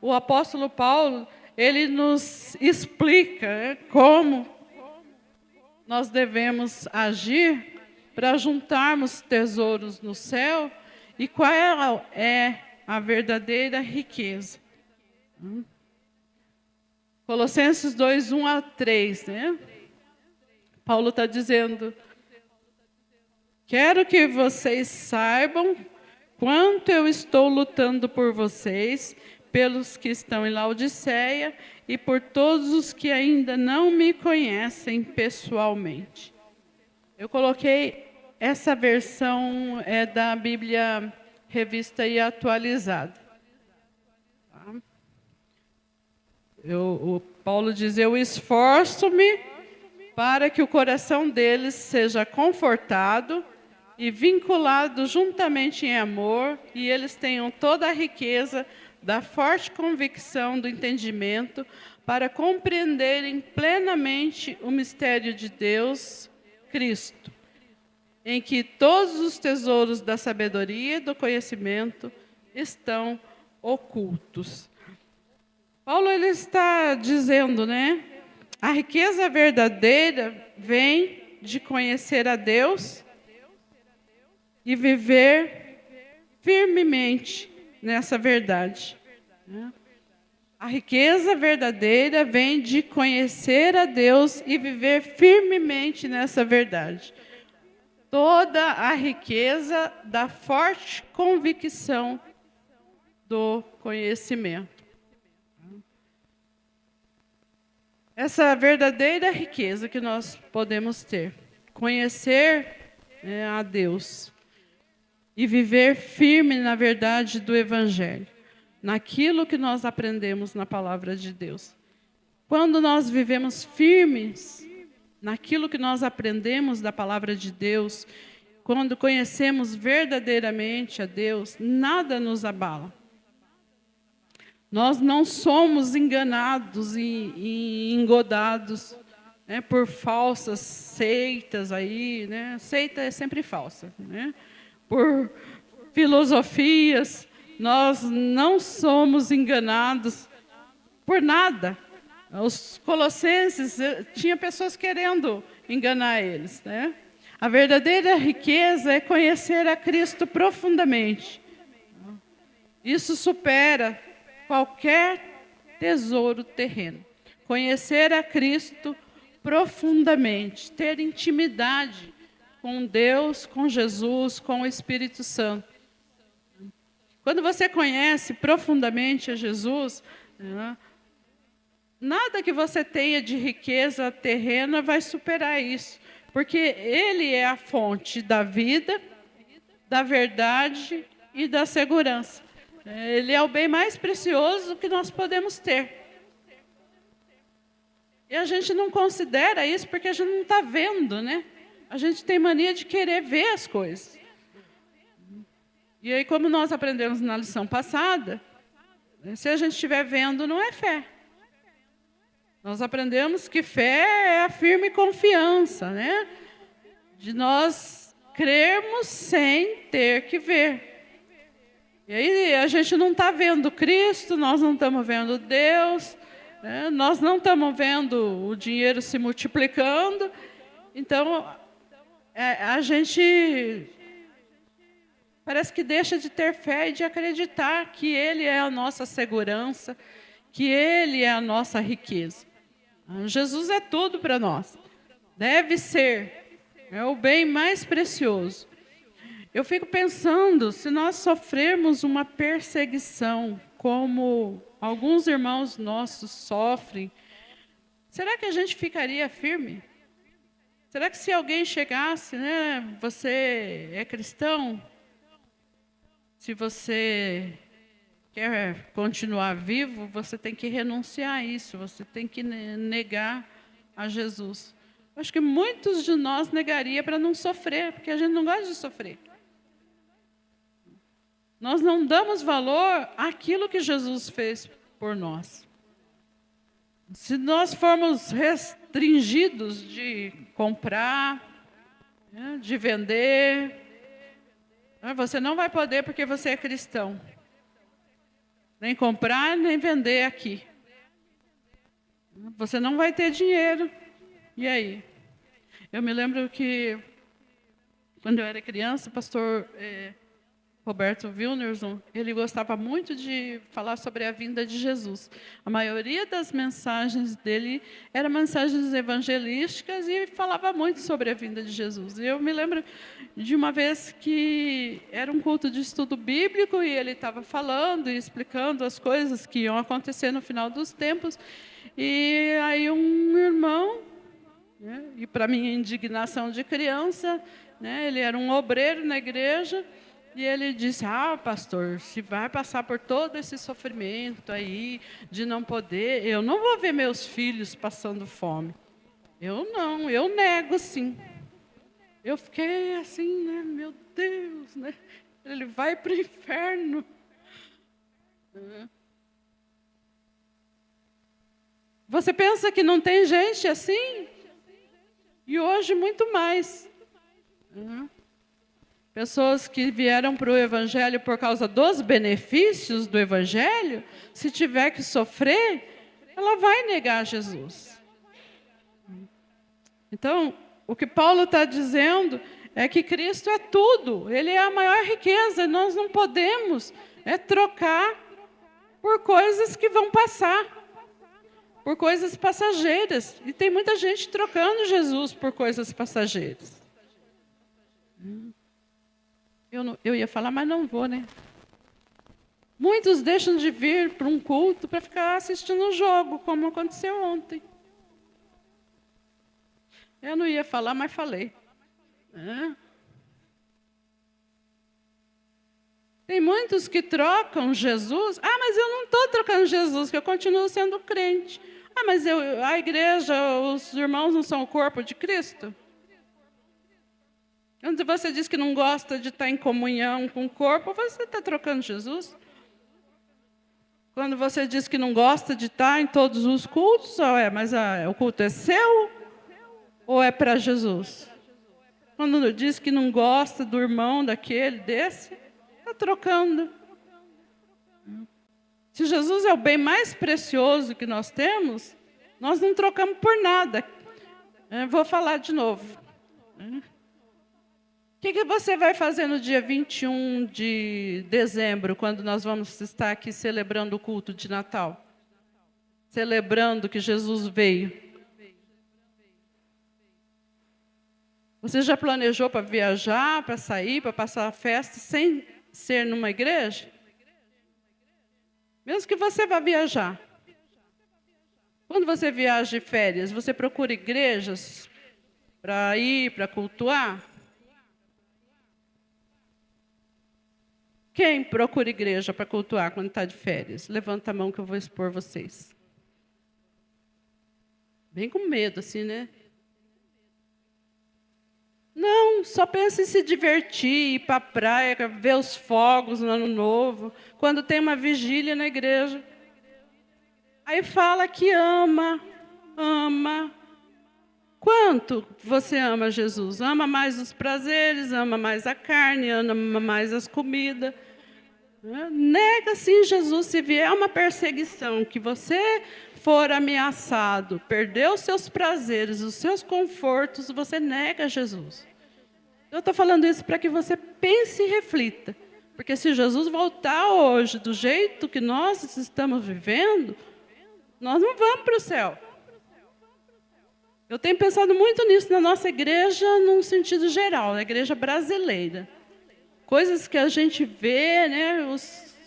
o apóstolo Paulo, ele nos explica como nós devemos agir para juntarmos tesouros no céu e qual é a verdadeira riqueza. Colossenses 2:1-3, né? Paulo está dizendo: quero que vocês saibam quanto eu estou lutando por vocês, pelos que estão em Laodiceia e por todos os que ainda não me conhecem pessoalmente. Eu coloquei essa versão da Bíblia Revista e Atualizada. Tá? O Paulo diz: eu esforço-me para que o coração deles seja confortado e vinculado juntamente em amor, e eles tenham toda a riqueza da forte convicção do entendimento para compreenderem plenamente o mistério de Deus, Cristo, em que todos os tesouros da sabedoria e do conhecimento estão ocultos. Paulo ele está dizendo, né? A riqueza verdadeira vem de conhecer a Deus e viver firmemente nessa verdade. A riqueza verdadeira vem de conhecer a Deus e viver firmemente nessa verdade. Toda a riqueza da forte convicção do conhecimento. Essa verdadeira riqueza que nós podemos ter. Conhecer a Deus e viver firme na verdade do Evangelho, naquilo que nós aprendemos na palavra de Deus. Quando nós vivemos firmes naquilo que nós aprendemos da palavra de Deus, quando conhecemos verdadeiramente a Deus, nada nos abala. Nós não somos enganados e engodados, né, por falsas seitas aí, né? Seita é sempre falsa, né? Por filosofias, nós não somos enganados por nada. Os colossenses, tinha pessoas querendo enganar eles, né? A verdadeira riqueza é conhecer a Cristo profundamente. Isso supera qualquer tesouro terreno. Conhecer a Cristo profundamente, ter intimidade com Deus, com Jesus, com o Espírito Santo. Quando você conhece profundamente a Jesus, nada que você tenha de riqueza terrena vai superar isso, porque Ele é a fonte da vida, da verdade e da segurança. Ele é o bem mais precioso que nós podemos ter. E a gente não considera isso porque a gente não está vendo, né? A gente tem mania de querer ver as coisas. E aí, como nós aprendemos na lição passada, se a gente estiver vendo, não é fé. Nós aprendemos que fé é a firme confiança, né? De nós crermos sem ter que ver. E aí a gente não está vendo Cristo, nós não estamos vendo Deus, né? Nós não estamos vendo o dinheiro se multiplicando. Então, a gente parece que deixa de ter fé e de acreditar que Ele é a nossa segurança, que Ele é a nossa riqueza. Jesus é tudo para nós. Deve ser. É o bem mais precioso. Eu fico pensando, se nós sofrermos uma perseguição, como alguns irmãos nossos sofrem, será que a gente ficaria firme? Será que se alguém chegasse, né, você é cristão? Se você quer continuar vivo, você tem que renunciar a isso, você tem que negar a Jesus. Acho que muitos de nós negaria para não sofrer, porque a gente não gosta de sofrer. Nós não damos valor àquilo que Jesus fez por nós. Se nós formos restringidos de comprar, né, de vender, você não vai poder porque você é cristão. Nem comprar, nem vender aqui. Você não vai ter dinheiro. E aí? Eu me lembro que, quando eu era criança, o pastor Roberto Wilnerson, ele gostava muito de falar sobre a vinda de Jesus. A maioria das mensagens dele eram mensagens evangelísticas e falava muito sobre a vinda de Jesus. E eu me lembro de uma vez que era um culto de estudo bíblico e ele estava falando e explicando as coisas que iam acontecer no final dos tempos. E aí um irmão, né, e para minha indignação de criança, né, ele era um obreiro na igreja, e ele disse, pastor, se vai passar por todo esse sofrimento aí, de não poder, eu não vou ver meus filhos passando fome. Eu não, eu nego sim. Eu fiquei assim, né, meu Deus, né? Ele vai para o inferno. Você pensa que não tem gente assim? E hoje muito mais. Pessoas que vieram para o Evangelho por causa dos benefícios do Evangelho, se tiver que sofrer, ela vai negar Jesus. Então, o que Paulo está dizendo é que Cristo é tudo, Ele é a maior riqueza, nós não podemos trocar por coisas que vão passar, por coisas passageiras. E tem muita gente trocando Jesus por coisas passageiras. Eu ia falar, mas não vou, né? Muitos deixam de vir para um culto para ficar assistindo um jogo, como aconteceu ontem. Eu não ia falar, mas falei. Tem muitos que trocam Jesus. Mas eu não estou trocando Jesus, que eu continuo sendo crente. Mas a igreja, os irmãos não são o corpo de Cristo? Quando você diz que não gosta de estar em comunhão com o corpo, você está trocando Jesus? Quando você diz que não gosta de estar em todos os cultos, mas o culto é seu ou é para Jesus? Quando diz que não gosta do irmão desse, está trocando. Se Jesus é o bem mais precioso que nós temos, nós não trocamos por nada. Vou falar de novo. O que você vai fazer no dia 21 de dezembro, quando nós vamos estar aqui celebrando o culto de Natal? Celebrando que Jesus veio. Você já planejou para viajar, para sair, para passar a festa, sem ser numa igreja? Mesmo que você vá viajar. Quando você viaja de férias, você procura igrejas para ir, para cultuar? Quem procura igreja para cultuar quando está de férias? Levanta a mão que eu vou expor vocês. Bem com medo, assim, né? Não, só pensa em se divertir, ir para a praia, ver os fogos no Ano Novo, quando tem uma vigília na igreja. Aí fala que ama. Quanto você ama Jesus? Ama mais os prazeres, ama mais a carne, ama mais as comidas. Nega sim Jesus, se vier uma perseguição, que você for ameaçado, perder os seus prazeres, os seus confortos, você nega Jesus. Eu estou falando isso para que você pense e reflita. Porque se Jesus voltar hoje do jeito que nós estamos vivendo, nós não vamos para o céu. Eu tenho pensado muito nisso na nossa igreja, num sentido geral, na igreja brasileira. Coisas que a gente vê, né,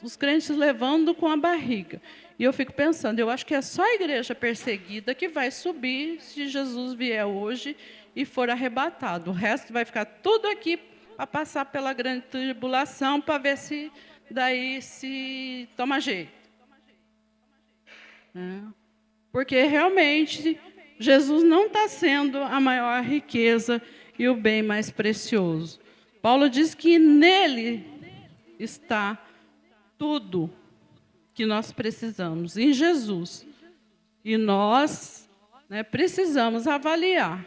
os crentes levando com a barriga. E eu fico pensando, eu acho que é só a igreja perseguida que vai subir se Jesus vier hoje e for arrebatado. O resto vai ficar tudo aqui para passar pela grande tribulação, para ver se daí se toma jeito. Porque realmente Jesus não está sendo a maior riqueza e o bem mais precioso. Paulo diz que nele está tudo que nós precisamos, em Jesus. E nós, né, precisamos avaliar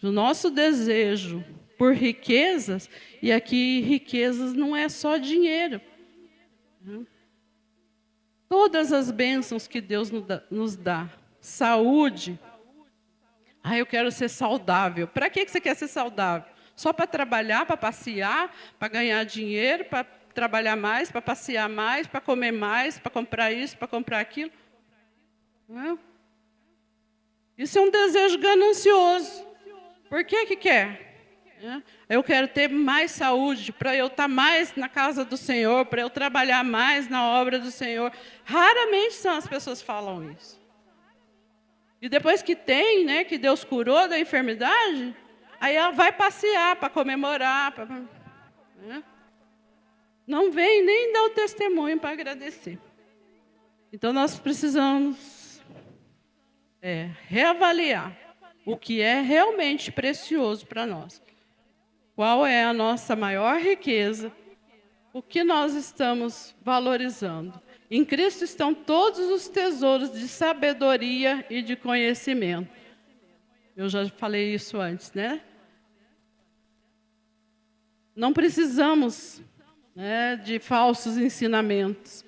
o nosso desejo por riquezas, e aqui riquezas não é só dinheiro. Todas as bênçãos que Deus nos dá, saúde. Eu quero ser saudável. Para que você quer ser saudável? Só para trabalhar, para passear, para ganhar dinheiro, para trabalhar mais, para passear mais, para comer mais, para comprar isso, para comprar aquilo? Não. Isso é um desejo ganancioso. Por que quer? Eu quero ter mais saúde, para eu estar mais na casa do Senhor, para eu trabalhar mais na obra do Senhor. Raramente são as pessoas que falam isso. E depois que tem, né, que Deus curou da enfermidade, aí ela vai passear para comemorar. Não vem nem dar o testemunho para agradecer. Então, nós precisamos reavaliar o que é realmente precioso para nós. Qual é a nossa maior riqueza? O que nós estamos valorizando? Em Cristo estão todos os tesouros de sabedoria e de conhecimento. Eu já falei isso antes, né? Não precisamos, né, de falsos ensinamentos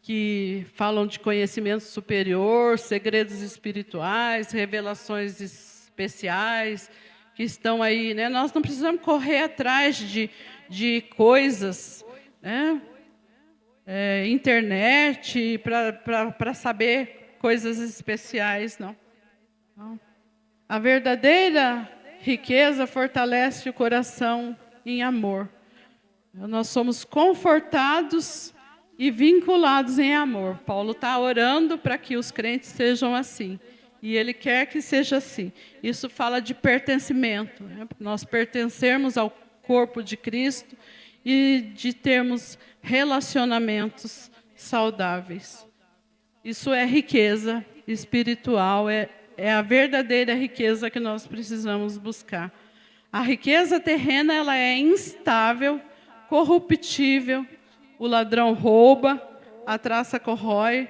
que falam de conhecimento superior, segredos espirituais, revelações especiais que estão aí, né? Nós não precisamos correr atrás de coisas, né? Internet para saber coisas especiais, não. A verdadeira riqueza fortalece o coração em amor. Nós somos confortados e vinculados em amor. Paulo está orando para que os crentes sejam assim. E ele quer que seja assim. Isso fala de pertencimento. Né? Nós pertencermos ao corpo de Cristo e de termos relacionamentos saudáveis. Isso é riqueza espiritual, é a verdadeira riqueza que nós precisamos buscar. A riqueza terrena ela é instável, corruptível, o ladrão rouba, a traça corrói,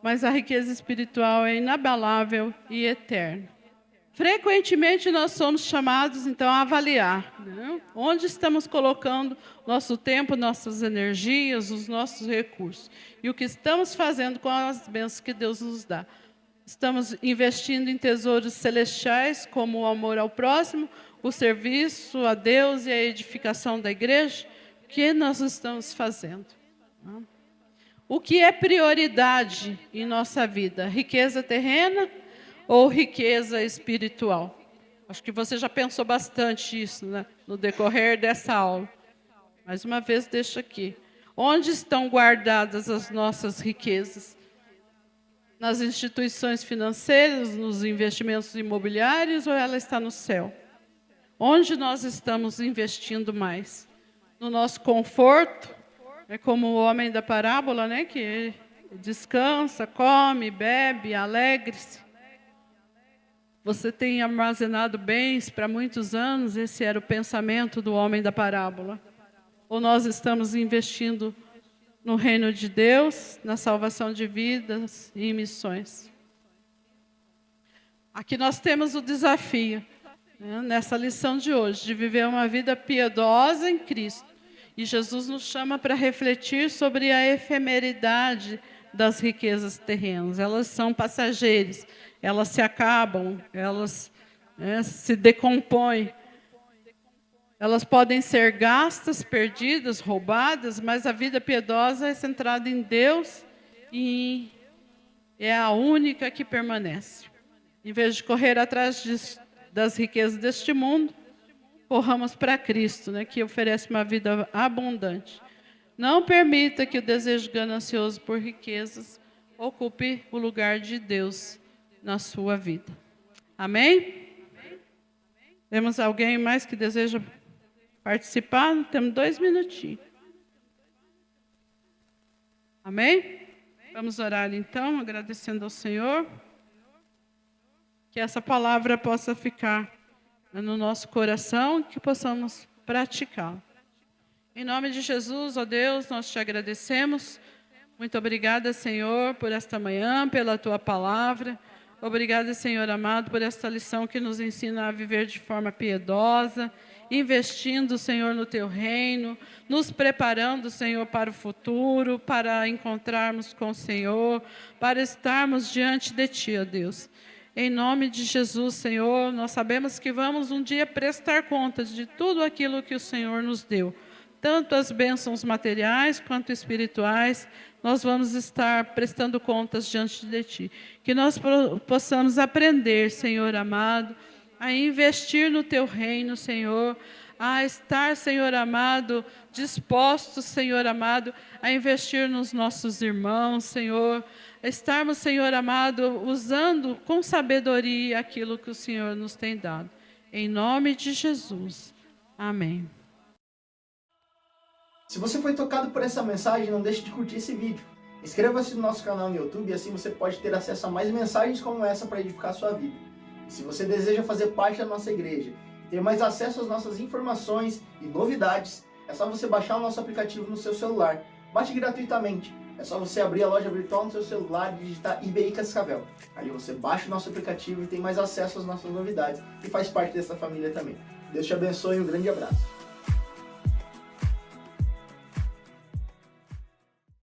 mas a riqueza espiritual é inabalável e eterna. Frequentemente nós somos chamados, então, a avaliar, né? Onde estamos colocando nosso tempo, nossas energias, os nossos recursos. E o que estamos fazendo com as bênçãos que Deus nos dá. Estamos investindo em tesouros celestiais, como o amor ao próximo, o serviço a Deus e a edificação da igreja. O que nós estamos fazendo? O que é prioridade em nossa vida? Riqueza terrena ou riqueza espiritual? Acho que você já pensou bastante isso, né, no decorrer dessa aula. Mais uma vez, deixo aqui. Onde estão guardadas as nossas riquezas? Nas instituições financeiras, nos investimentos imobiliários, ou ela está no céu? Onde nós estamos investindo mais? No nosso conforto? É como o homem da parábola, né, que descansa, come, bebe, alegre-se. Você tem armazenado bens para muitos anos, esse era o pensamento do homem da parábola. Ou nós estamos investindo no reino de Deus, na salvação de vidas e em missões? Aqui nós temos o desafio, né, nessa lição de hoje, de viver uma vida piedosa em Cristo. E Jesus nos chama para refletir sobre a efemeridade das riquezas terrenas. Elas são passageiras, elas se acabam, elas se decompõem. Elas podem ser gastas, perdidas, roubadas, mas a vida piedosa é centrada em Deus e é a única que permanece. Em vez de correr atrás das riquezas deste mundo, corramos para Cristo, né, que oferece uma vida abundante. Não permita que o desejo ganancioso por riquezas ocupe o lugar de Deus na sua vida. Amém? Temos alguém mais que deseja participar? Temos 2 minutinhos. Amém? Vamos orar então, agradecendo ao Senhor. Que essa palavra possa ficar no nosso coração, que possamos praticá-la. Em nome de Jesus, ó Deus, nós te agradecemos. Muito obrigada, Senhor, por esta manhã, pela tua palavra. Obrigada, Senhor amado, por esta lição que nos ensina a viver de forma piedosa, investindo, Senhor, no teu reino, nos preparando, Senhor, para o futuro, para encontrarmos com o Senhor, para estarmos diante de ti, ó Deus. Em nome de Jesus, Senhor, nós sabemos que vamos um dia prestar contas de tudo aquilo que o Senhor nos deu. Tanto as bênçãos materiais quanto espirituais, nós vamos estar prestando contas diante de Ti. Que nós possamos aprender, Senhor amado, a investir no Teu reino, Senhor, a estar, Senhor amado, dispostos, Senhor amado, a investir nos nossos irmãos, Senhor, a estarmos, Senhor amado, usando com sabedoria aquilo que o Senhor nos tem dado. Em nome de Jesus. Amém. Se você foi tocado por essa mensagem, não deixe de curtir esse vídeo. Inscreva-se no nosso canal no YouTube e assim você pode ter acesso a mais mensagens como essa para edificar a sua vida. E se você deseja fazer parte da nossa igreja e ter mais acesso às nossas informações e novidades, é só você baixar o nosso aplicativo no seu celular. Baixe gratuitamente. É só você abrir a loja virtual no seu celular e digitar IBI Cascavel. Ali você baixa o nosso aplicativo e tem mais acesso às nossas novidades e faz parte dessa família também. Deus te abençoe e um grande abraço.